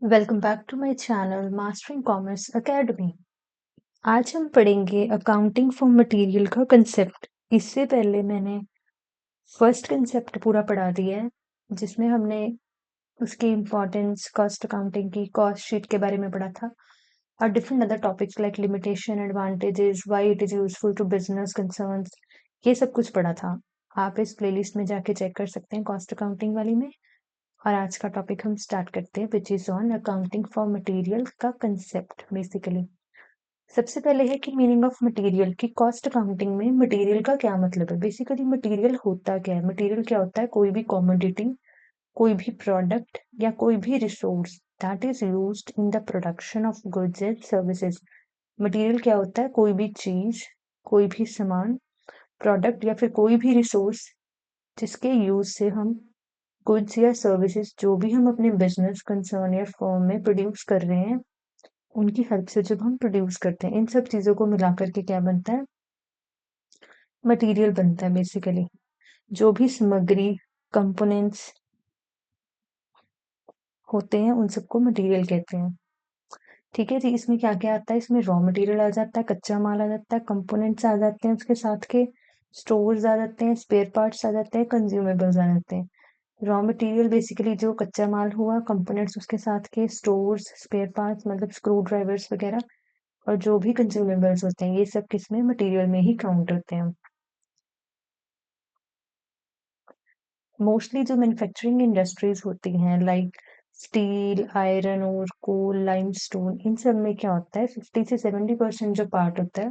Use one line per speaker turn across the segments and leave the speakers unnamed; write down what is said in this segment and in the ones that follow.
Welcome back to my channel mastering commerce academy. आज हम पढ़ेंगे अकाउंटिंग फॉर मटेरियल का कंसेप्ट। इससे पहले मैंने फर्स्ट कंसेप्ट पूरा पढ़ा दिया है, जिसमें हमने उसकी इम्पोर्टेंस, कॉस्ट अकाउंटिंग की कॉस्ट शीट के बारे में पढ़ा था और different other topics like limitation, advantages, why it is useful to business concerns, ये सब कुछ पढ़ा था। आप इस प्लेलिस्ट में जाके चेक कर सकते हैं कॉस्ट अकाउंटिंग वाली में। और आज का टॉपिक हम स्टार्ट करते हैं which is on accounting for material का कंसेप्ट। बेसिकली सबसे पहले है कि मीनिंग ऑफ मटेरियल की कॉस्ट अकाउंटिंग में मटेरियल का क्या मतलब है। बेसिकली मटेरियल होता क्या है? मटेरियल क्या होता है? कोई भी कॉमोडिटी, कोई भी प्रोडक्ट या कोई भी resource that is used in the production of goods and services. Material क्या होता है? कोई भी चीज, कोई भी सामान, प्रोडक्ट या फिर कोई भी रिसोर्स जिसके यूज से हम गुड्स या सर्विसेज जो भी हम अपने बिजनेस कंसर्न या फर्म में प्रोड्यूस कर रहे हैं, उनकी हेल्प से जब हम प्रोड्यूस करते हैं, इन सब चीजों को मिलाकर के क्या बनता है? मटेरियल बनता है। बेसिकली जो भी सामग्री, कंपोनेंट्स होते हैं उन सबको मटेरियल कहते हैं। ठीक है जी। इसमें क्या क्या आता है? इसमें रॉ मटेरियल आ जाता है, कच्चा माल आ जाता है, कंपोनेंट्स आ जाते हैं, उसके साथ के स्टोर्स आ जाते हैं, स्पेयर पार्ट्स आ जाते हैं, कंज्यूमेबल्स आ जाते हैं। रॉ मटेरियल बेसिकली जो कच्चा माल हुआ, कंपोनेंट्स उसके साथ के, स्टोर्स, स्पेयर पार्ट्स मतलब स्क्रू ड्राइवर्स वगैरह, और जो भी कंज्यूमेबल्स होते हैं, ये सब किसमें? मटेरियल में ही काउंट होते हैं। मोस्टली जो मैन्युफैक्चरिंग इंडस्ट्रीज होती हैं लाइक स्टील, आयरन और कोल, लाइमस्टोन, इन सब में क्या होता है? 50 से 70% जो पार्ट होता है,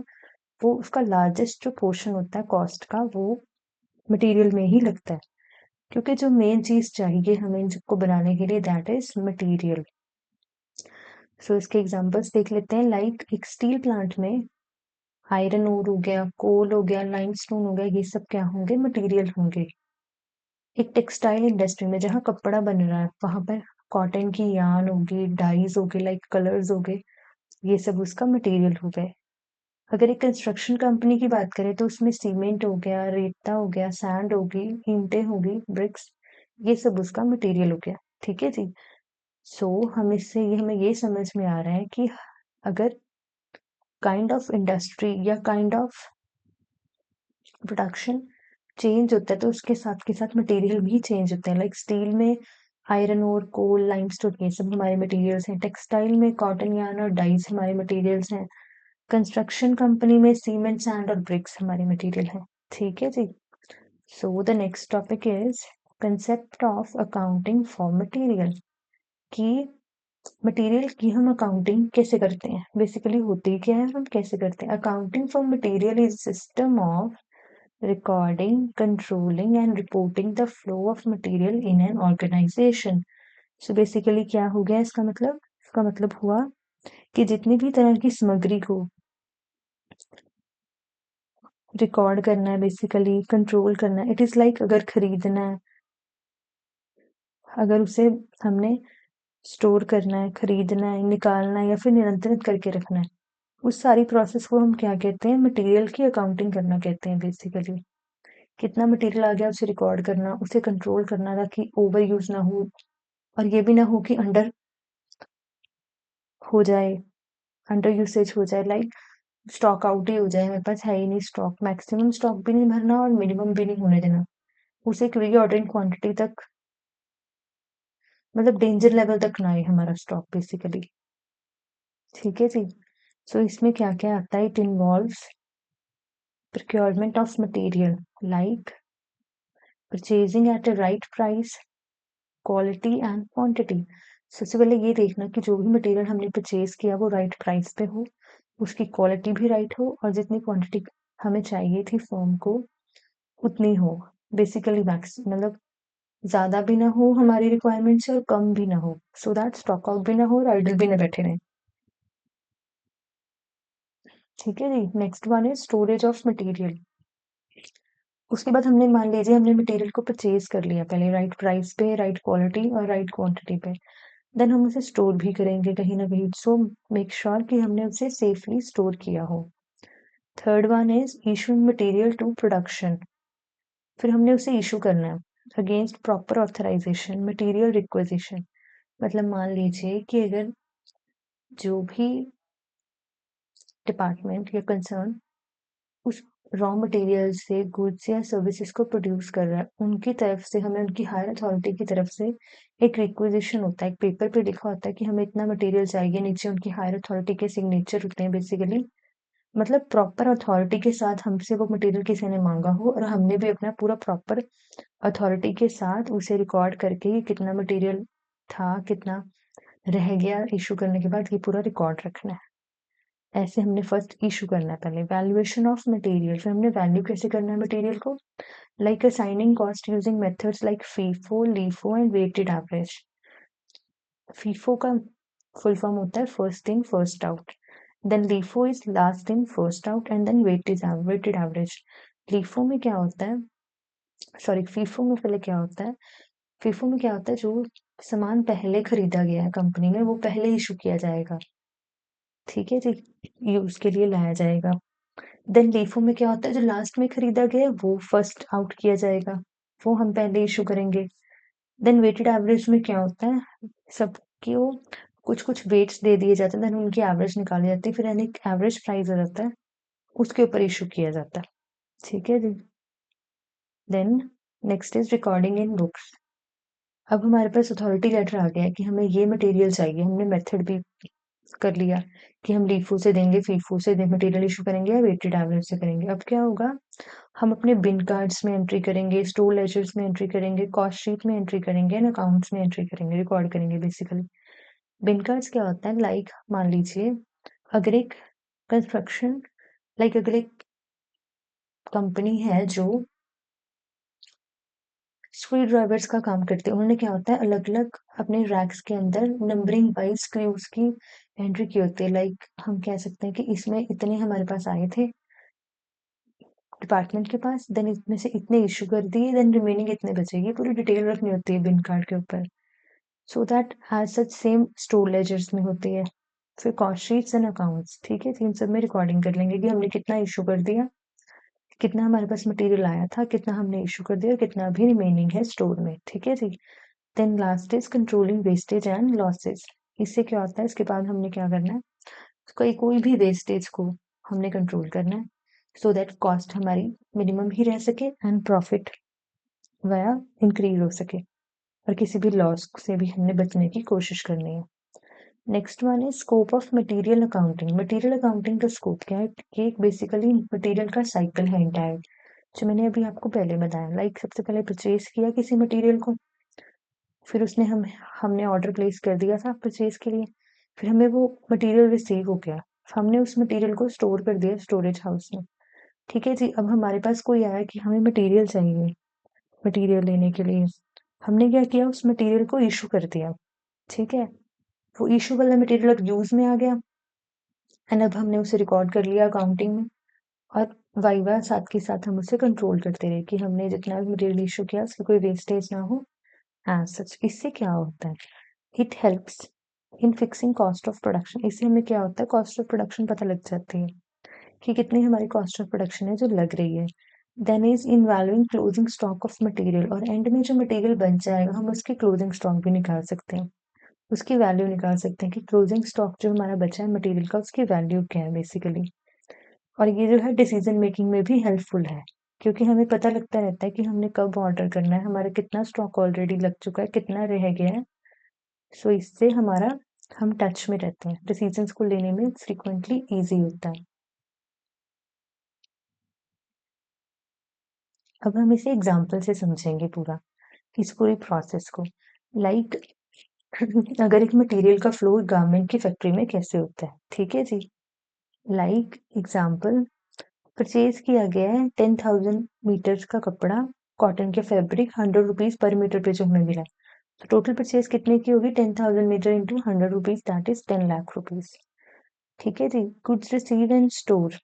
वो उसका लार्जेस्ट जो पोर्शन होता है कॉस्ट का, वो मटेरियल में ही लगता है। क्योंकि जो मेन चीज चाहिए हमें इन सबको बनाने के लिए, दैट इज मटेरियल। सो इसके एग्जांपल्स देख लेते हैं। लाइक एक स्टील प्लांट में आयरन ओर हो गया, कोल हो गया, लाइमस्टोन हो गया, ये सब क्या होंगे? मटेरियल होंगे। एक टेक्सटाइल इंडस्ट्री में जहाँ कपड़ा बन रहा है, वहां पर कॉटन की यार्न होगी, डाइज होगी, लाइक कलर्स हो गए, ये सब उसका मटेरियल हो गए। अगर एक कंस्ट्रक्शन कंपनी की बात करें तो उसमें सीमेंट हो गया, रेता हो गया, सैंड होगी, ईंटें होगी, ब्रिक्स, ये सब उसका मटेरियल हो गया। ठीक है जी। सो हम इससे ये हमें ये समझ में आ रहा है कि अगर काइंड ऑफ इंडस्ट्री या काइंड ऑफ प्रोडक्शन चेंज होता है तो उसके साथ के साथ मटेरियल भी चेंज होते हैं। लाइक स्टील में आयरन और कोल, लाइमस्टोन, ये सब हमारे मटेरियल्स हैं। टेक्सटाइल में कॉटन यार्न और डाइज हमारे मटेरियल्स हैं। कंस्ट्रक्शन कंपनी में सीमेंट, सैंड और ब्रिक्स हमारे मटेरियल हैं। ठीक है जी। So the next topic is concept of accounting for material. की मटेरियल की हम अकाउंटिंग कैसे करते हैं? बेसिकली होती क्या है, हम कैसे करते हैं? Accounting for material is system of recording, controlling and reporting the flow of material in an organization. So basically क्या हो गया इसका मतलब? इसका मतलब हुआ कि जितनी भी तरह की सामग्री को रिकॉर्ड करना है, बेसिकली कंट्रोल करना है। इट इज लाइक अगर खरीदना है, अगर उसे हमने स्टोर करना है, खरीदना है, निकालना है या फिर नियंत्रित करके रखना है, उस सारी प्रोसेस को हम क्या कहते हैं? मटेरियल की अकाउंटिंग करना कहते हैं। बेसिकली कितना मटेरियल आ गया उसे रिकॉर्ड करना, उसे कंट्रोल करना ताकि ओवर यूज ना हो, और ये भी ना हो कि अंडर हो जाए, अंडर यूसेज हो जाए, लाइक स्टॉक आउट ही हो जाए, मेरे पास है ही नहीं स्टॉक। मैक्सिमम स्टॉक भी नहीं भरना और मिनिमम भी नहीं होने देना, उसे एक प्री ऑर्डरिंग क्वांटिटी तक, मतलब डेंजर लेवल तक ना आए हमारा स्टॉक बेसिकली। ठीक है जी। सो इसमें क्या क्या आता है? It involves procurement of material like purchasing at a right price, quality and quantity. सबसे पहले ये देखना कि जो भी मटेरियल हमने परचेज किया वो राइट प्राइस पे हो, उसकी क्वालिटी भी राइट हो, और जितनी क्वांटिटी हमें चाहिए थी फॉर्म को उतनी हो। बेसिकली मैक्स मतलब ज्यादा भी ना हो हमारी रिक्वायरमेंट से और कम भी ना हो, सो दैट स्टॉक आउट भी ना हो और आइडल भी ना बैठे रहे। ठीक है जी। नेक्स्ट वन है स्टोरेज ऑफ मटेरियल। उसके बाद हमने मान लीजिए हमने मटेरियल को परचेज कर लिया पहले राइट प्राइस पे, राइट क्वालिटी और राइट क्वांटिटी पे, देन हम उसे स्टोर भी करेंगे कहीं ना कहीं। सो मेक श्योर कि हमने उसे सेफली स्टोर किया हो। Third one is issuing material to production. फिर हमने उसे इशू करना है against proper authorisation, material requisition. मतलब मान लीजिए कि अगर जो भी डिपार्टमेंट या कंसर्न उस रॉ मटेरियल से गुड्स या सर्विसेज को प्रोड्यूस कर रहा है, उनकी तरफ से हमें उनकी हायर अथॉरिटी की तरफ से एक रिक्विजिशन होता है, एक पेपर पे लिखा होता है कि हमें इतना मटेरियल चाहिए, नीचे उनकी हायर अथॉरिटी के सिग्नेचर होते हैं बेसिकली। मतलब प्रॉपर अथॉरिटी के साथ हमसे वो मटेरियल किसी ने मांगा हो और हमने भी अपना पूरा प्रॉपर अथॉरिटी के साथ उसे रिकॉर्ड करके कि कितना मटेरियल था, कितना रह गया इशू करने के बाद, ये पूरा रिकॉर्ड रखना है। ऐसे हमने फर्स्ट इशू करना है पहले। वैल्यूएशन ऑफ मटेरियल, फिर हमने वैल्यू कैसे करना है मटेरियल को, like assigning cost using methods like FIFO, LIFO and weighted average. FIFO का फुल फॉर्म होता है first in first out, then LIFO is last in first out and then weighted average. LIFO में क्या होता है, sorry FIFO में पहले क्या होता है, फीफो में क्या होता है, जो सामान पहले खरीदा गया है कंपनी में वो पहले इशू किया जाएगा, ठीक है जी, यूज के लिए लाया जाएगा। देन लीफो में क्या होता है, जो लास्ट में खरीदा गया है वो फर्स्ट आउट किया जाएगा, वो हम पहले इशू करेंगे। देन वेटेड एवरेज में क्या होता है, सबको कुछ कुछ वेट्स दे दिए जाते हैं, देन उनकी एवरेज निकाली जाती है, फिर यानी एक एवरेज प्राइस आ जाता है, उसके ऊपर इशू किया जाता है, ठीक है जी। Then next is recording in books. अब हमारे पास अथॉरिटी लेटर आ गया है कि हमें ये मटेरियल चाहिए, हमने मेथड भी कर लिया कि हम लीफो से देंगे, फीफो से मटेरियल इशू करेंगे या वेटेड एवरेज से करेंगे। अब क्या होगा, हम अपने बिन कार्ड्स में एंट्री करेंगे, स्टोर लेजर्स में एंट्री करेंगे, कॉस्ट शीट में एंट्री करेंगे एंड अकाउंट्स में एंट्री करेंगे, रिकॉर्ड करेंगे बेसिकली। बिन कार्ड्स क्या होता है, लाइक मान लीजिए अगर एक कंस्ट्रक्शन, लाइक अगर एक कंपनी है जो स्क्रू ड्राइवर्स का काम करते हैं, उन्होंने क्या होता है अलग अलग अपने रैक्स के अंदर नंबरिंग वाइज स्क्रूज की एंट्री की होती है। लाइक हम कह सकते हैं कि इसमें इतने हमारे पास आए थे डिपार्टमेंट के पास, देन इसमें से इतने इशू कर दिए, देन रिमेनिंग इतने बचेगी, पूरी डिटेल रखनी होती है बिन कार्ड के ऊपर, so that as such same store ledgers में होती है। फिर कॉस्ट शीट्स एंड अकाउंट्स, ठीक है, इन सब में रिकॉर्डिंग कर लेंगे कि हमने कितना इशू कर दिया, कितना हमारे पास मटेरियल आया था, कितना हमने इशू कर दिया और कितना अभी रिमेनिंग है स्टोर में, ठीक है जी। Then last is controlling wastage and losses. इससे क्या होता है, इसके बाद हमने क्या करना है, कोई कोई भी वेस्टेज को हमने कंट्रोल करना है, सो दैट कॉस्ट हमारी मिनिमम ही रह सके एंड प्रॉफिट वया इंक्रीज हो सके, और किसी भी लॉस से भी हमने बचने की कोशिश करनी है। नेक्स्ट वन है scope of material accounting. Material accounting का स्कोप क्या है, कि एक बेसिकली मटेरियल का साइकिल है एंटायर, जो मैंने अभी आपको पहले बताया। लाइक सबसे पहले परचेज किया किसी मटेरियल को, फिर उसने हमने ऑर्डर प्लेस कर दिया था परचेज के लिए, फिर हमें वो मटेरियल रिसीव हो गया, हमने उस मटेरियल को स्टोर कर दिया स्टोरेज हाउस में, ठीक है जी। अब हमारे पास कोई आया कि हमें मटेरियल चाहिए, मटेरियल लेने के लिए हमने क्या किया, उस मटेरियल को इशू कर दिया, ठीक है। वो इशू वाला मटेरियल अब यूज में आ गया एंड अब हमने उसे रिकॉर्ड कर लिया अकाउंटिंग में, और वाइवा साथ के साथ हम उसे कंट्रोल करते रहे कि हमने जितना भी मटेरियल इशू किया उसकी कोई वेस्टेज ना हो एज सच। इससे क्या होता है, it helps in fixing cost of production. इससे हमें क्या होता है, कॉस्ट ऑफ प्रोडक्शन पता लग जाती है कि कितनी हमारी कॉस्ट ऑफ प्रोडक्शन है जो लग रही है। Then is in valuing closing stock of material, और एंड में जो मटेरियल बच जाएगा हम उसकी क्लोजिंग स्टॉक भी निकाल सकते हैं, उसकी वैल्यू निकाल सकते हैं कि क्लोजिंग स्टॉक जो हमारा बचा है मटेरियल का उसकी वैल्यू क्या है बेसिकली। और ये जो है डिसीजन मेकिंग में भी हेल्पफुल है, क्योंकि हमें पता लगता रहता है कि हमने कब ऑर्डर करना है, हमारा कितना स्टॉक ऑलरेडी लग चुका है, कितना रह गया है। सो इससे हमारा हम टच में रहते हैं, डिसीजंस को लेने में फ्रीक्वेंटली इजी होता है। अब हम इसे एग्जाम्पल से समझेंगे पूरा, इस पूरी प्रोसेस को। लाइक अगर एक मटेरियल का फ्लो गारमेंट की फैक्ट्री में कैसे होता है, ठीक है जी। लाइक एग्जाम्पल, परचेज किया गया है 10,000 मीटर्स का कपड़ा, कॉटन के फैब्रिक 100 रुपीज पर मीटर पे जो हमें मिला, तो टोटल परचेज कितने की होगी, 10,000 metre into 100 rupees, that is 10 lakh rupees, ठीक है जी। Goods receive and store,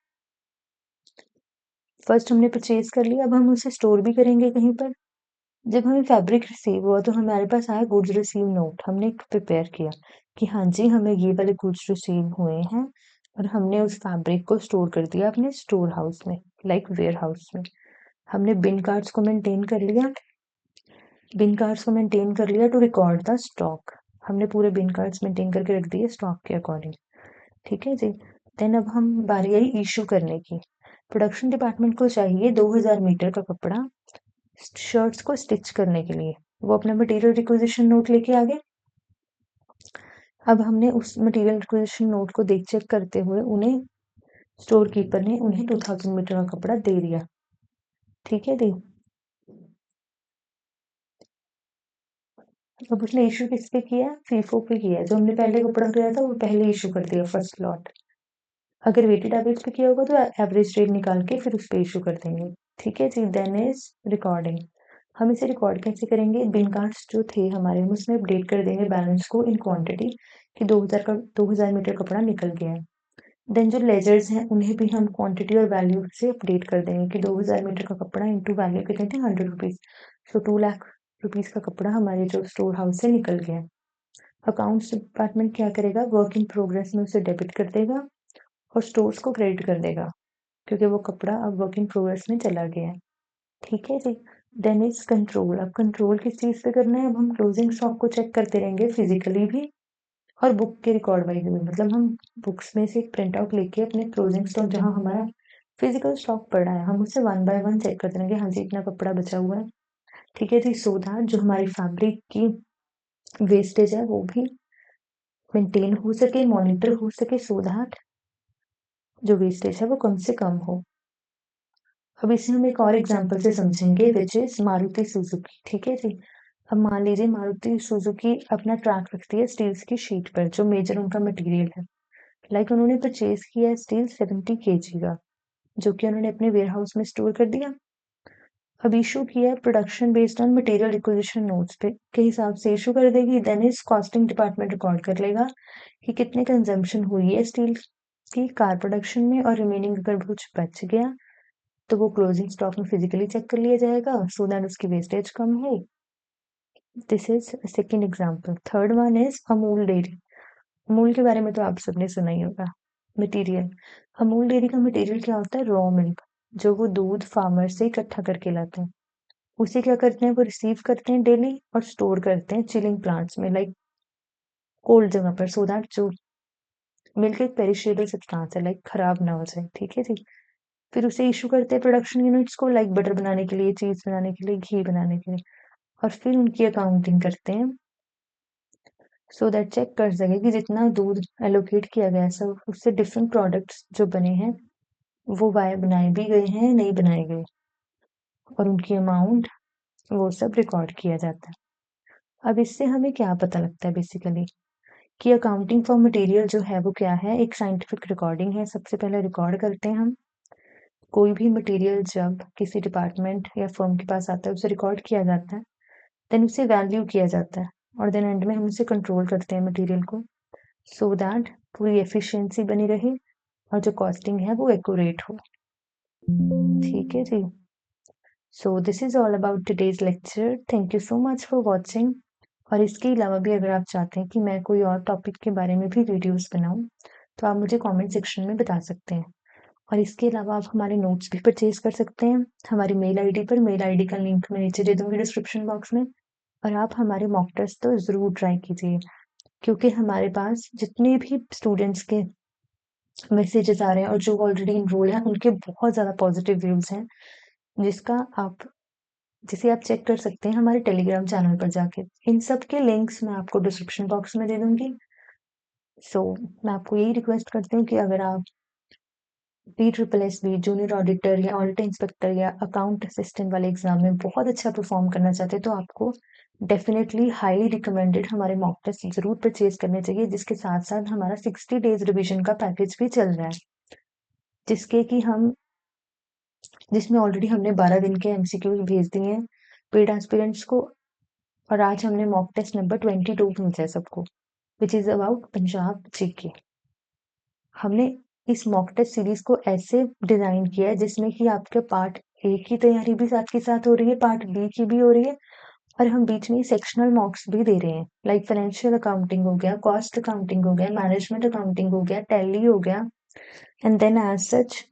first हमने परचेज कर लिया, अब हम उसे स्टोर भी करेंगे कहीं पर। जब हमें फैब्रिक रिसीव हुआ तो हमारे पास आया गुड्स रिसीव नोट, हमने प्रिपेयर किया कि हाँ जी हमें ये वाले गुड्स रिसीव हुए हैं, और हमने उस फैब्रिक को स्टोर कर दिया अपने स्टोर हाउस में, लाइक वेयर हाउस में। हमने बिन कार्ड्स को मेंटेन कर लिया, बिन कार्ड्स को मेंटेन कर लिया टू रिकॉर्ड द स्टॉक। हमने पूरे बिन कार्ड्स मेंटेन करके रख दिए स्टॉक के अकॉर्डिंग। ठीक है जी। देन अब हम बारी आई इशू करने की। प्रोडक्शन डिपार्टमेंट को चाहिए 2000 मीटर का कपड़ा शर्ट्स को स्टिच करने के लिए। वो अपना मटेरियल रिक्विजिशन नोट लेके आ गए। अब हमने उस मटेरियल रिक्विजिशन नोट को देख चेक करते हुए उन्हें स्टोर कीपर ने उन्हें 2000 मीटर का कपड़ा दे दिया। ठीक है जी। अब उसने इशू किस पे किया? फीफो पे किया। जो हमने पहले कपड़ा दिया था वो पहले इशू कर दिया फर्स्ट लॉट। अगर वेटेड एवरेज पे किया होगा तो एवरेज रेट निकाल के फिर उस पे इशू कर देंगे। ठीक है जी। Then is recording. हम इसे रिकॉर्ड कैसे करेंगे? बिन कार्ड्स जो थे हमारे उसमें अपडेट कर देंगे बैलेंस को इन क्वांटिटी कि 2000 मीटर कपड़ा निकल गया है। देन जो लेजर्स हैं उन्हें भी हम क्वांटिटी और वैल्यू से अपडेट कर देंगे कि 2000 मीटर का कपड़ा इंटू वैल्यू कितने थे? 100 रुपीज। सो 2 लाख रुपीज का कपड़ा हमारे जो स्टोर हाउस से निकल गया। अकाउंट्स डिपार्टमेंट क्या करेगा? वर्क इन प्रोग्रेस में उसे डेबिट कर देगा और स्टोर्स को क्रेडिट कर देगा क्योंकि वो कपड़ा अब वर्क इन प्रोग्रेस में चला गया है। ठीक है जी। Then is control. अब कंट्रोल किस चीज पे करना है? अब हम क्लोजिंग स्टॉक को चेक करते रहेंगे फिजिकली भी और बुक के रिकॉर्ड वाइज भी। मतलब हम बुक्स में से एक प्रिंट आउट लेके अपने क्लोजिंग स्टॉक जहाँ हमारा फिजिकल स्टॉक पड़ा है हम उसे 1 बाय 1 चेक करते रहेंगे। हाँ जी इतना कपड़ा बचा हुआ है। ठीक है जी। सो दैट जो हमारी फैब्रिक की वेस्टेज है वो भी मेंटेन हो सके, मॉनिटर हो सके, सो दैट जो वेस्टेज है वो कम से कम हो। अब इसे हम एक और एग्जांपल से समझेंगे विच इज मारुति सुजुकी। ठीक है जी। अब मान लीजिए मारुति सुजुकी अपना ट्रैक रखती है स्टील्स की शीट पर जो मेजर उनका मटेरियल है। लाइक उन्होंने परचेज किया है स्टील 70 kg का जो कि उन्होंने अपने वेयर हाउस में स्टोर कर दिया। अब इशू किया है production based on material requisition notes पे के हिसाब से इशू कर देगी। Then is costing department record कर लेगा कि कितने कंजम्पशन हुई है स्टील की कार प्रोडक्शन में और रिमेनिंग अगर कुछ बच गया तो वो क्लोजिंग स्टॉक में फिजिकली चेक कर लिया जाएगा सो दैट उसकी वेस्टेज कम हो। This is second example. Third one is Amul dairy. Amul के बारे में तो आप सबने सुना ही होगा। मटेरियल। अमूल डेयरी का मटेरियल क्या होता है? रॉ मिल्क जो वो दूध फार्मर से इकट्ठा करके लाते हैं। उसे क्या करते हैं? वो रिसीव करते हैं डेली और स्टोर करते हैं चिलिंग प्लांट्स में लाइक कोल्ड जगह पर सो दैट जो मिल्क एक पेरिशेबल सब्सटेंस है लाइक खराब ना हो जाए। ठीक है जी। फिर उसे इशू करते हैं प्रोडक्शन यूनिट्स को लाइक बटर बनाने के लिए, चीज बनाने के लिए, घी बनाने के लिए और फिर उनकी अकाउंटिंग करते हैं सो दैट चेक कर सके कि जितना दूध एलोकेट किया गया है सब उससे डिफरेंट प्रोडक्ट्स जो बने हैं वो वाया बनाए भी गए हैं नहीं बनाए गए और उनकी अमाउंट वो सब रिकॉर्ड किया जाता है। अब इससे हमें क्या पता लगता है बेसिकली कि अकाउंटिंग फॉर मटेरियल जो है वो क्या है? एक साइंटिफिक रिकॉर्डिंग है। सबसे पहले रिकॉर्ड करते हैं हम कोई भी मटेरियल जब किसी डिपार्टमेंट या फर्म के पास आता है उसे रिकॉर्ड किया जाता है देन उसे वैल्यू किया जाता है और देन एंड में हम उसे कंट्रोल करते हैं मटेरियल को सो दैट पूरी एफिशिएंसी बनी रहे और जो कॉस्टिंग है वो एक्यूरेट हो। ठीक है जी। So this is all about today's lecture. Thank you so much for watching. और इसके अलावा भी अगर आप चाहते हैं कि मैं कोई और टॉपिक के बारे में भी वीडियोस बनाऊं तो आप मुझे कमेंट सेक्शन में बता सकते हैं। और इसके अलावा आप हमारे नोट्स भी परचेज कर सकते हैं हमारी मेल आईडी पर। मेल आईडी का लिंक मैं नीचे दे दूंगी डिस्क्रिप्शन बॉक्स में। और आप हमारे मॉक टेस्ट तो ज़रूर ट्राई कीजिए क्योंकि हमारे पास जितने भी स्टूडेंट्स के मैसेजेस आ रहे हैं और जो ऑलरेडी इनरोल हैं उनके बहुत ज़्यादा पॉजिटिव व्यूज़ हैं जिसका आप जिसे आप चेक कर सकते हैं हमारे टेलीग्राम चैनल पर जाके। इन सब के लिंक्स मैं आपको डिस्क्रिप्शन बॉक्स में दे दूंगी। सो मैं आपको यही रिक्वेस्ट करती हूँ कि अगर आप PSSB जूनियर ऑडिटर या ऑडिट इंस्पेक्टर या अकाउंट असिस्टेंट वाले एग्जाम में बहुत अच्छा परफॉर्म करना चाहते हैं तो आपको डेफिनेटली हाईली रिकमेंडेड हमारे मॉक टेस्ट जरूर परचेज करने चाहिए जिसके साथ साथ हमारा 60 डेज रिवीजन का पैकेज भी चल रहा है जिसके कि हम जिसमें ऑलरेडी हमने 12 दिन के MCQ भेज दिए हैं पेड एस्पिरेंट्स को। और आज हमने मॉक टेस्ट नंबर 22 भेजा है सबको which is about Punjab GK. हमने इस मॉक टेस्ट सीरीज को ऐसे डिजाइन किया है जिसमें कि आपके पार्ट ए की तैयारी भी साथ के साथ हो रही है, पार्ट बी की भी हो रही है और हम बीच में सेक्शनल मॉक्स भी दे रहे हैं लाइक फाइनेंशियल अकाउंटिंग हो गया, कॉस्ट अकाउंटिंग हो गया, मैनेजमेंट अकाउंटिंग हो गया, टैली हो गया and then as such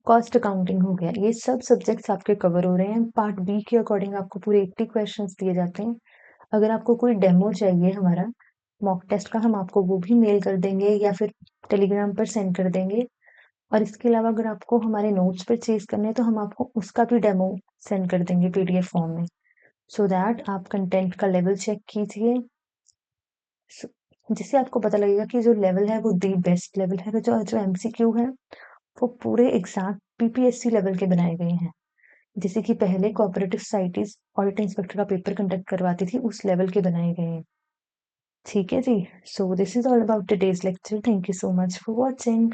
cost accounting हो गया। ये सब सब्जेक्ट्स आपके कवर हो रहे हैं। पार्ट बी के अकॉर्डिंग आपको पूरे 80 क्वेश्चंस दिए जाते हैं अगर आपको कोई डेमो चाहिए हमारा मॉक टेस्ट का, हम आपको वो भी मेल कर देंगे या फिर टेलीग्राम पर सेंड कर देंगे। और इसके अलावा अगर आपको हमारे नोट्स परचेज़ करने हैं, तो हम आपको उसका भी डेमो सेंड कर देंगे पीडीएफ फॉर्म में, सो दैट आप कंटेंट का लेवल चेक कीजिए। जिससे आपको पता लगेगा कि जो लेवल है वो दी बेस्ट लेवल है, जो एमसीक्यू है वो पूरे एग्जैक्ट पीपीएससी लेवल के बनाए गए हैं। जैसे कि पहले कोऑपरेटिव सोसाइटीज ऑडिट इंस्पेक्टर का पेपर कंडक्ट करवाती थी, उस लेवल के बनाए गए हैं। ठीक है जी। So this is all about today's lecture. Thank you so much for watching.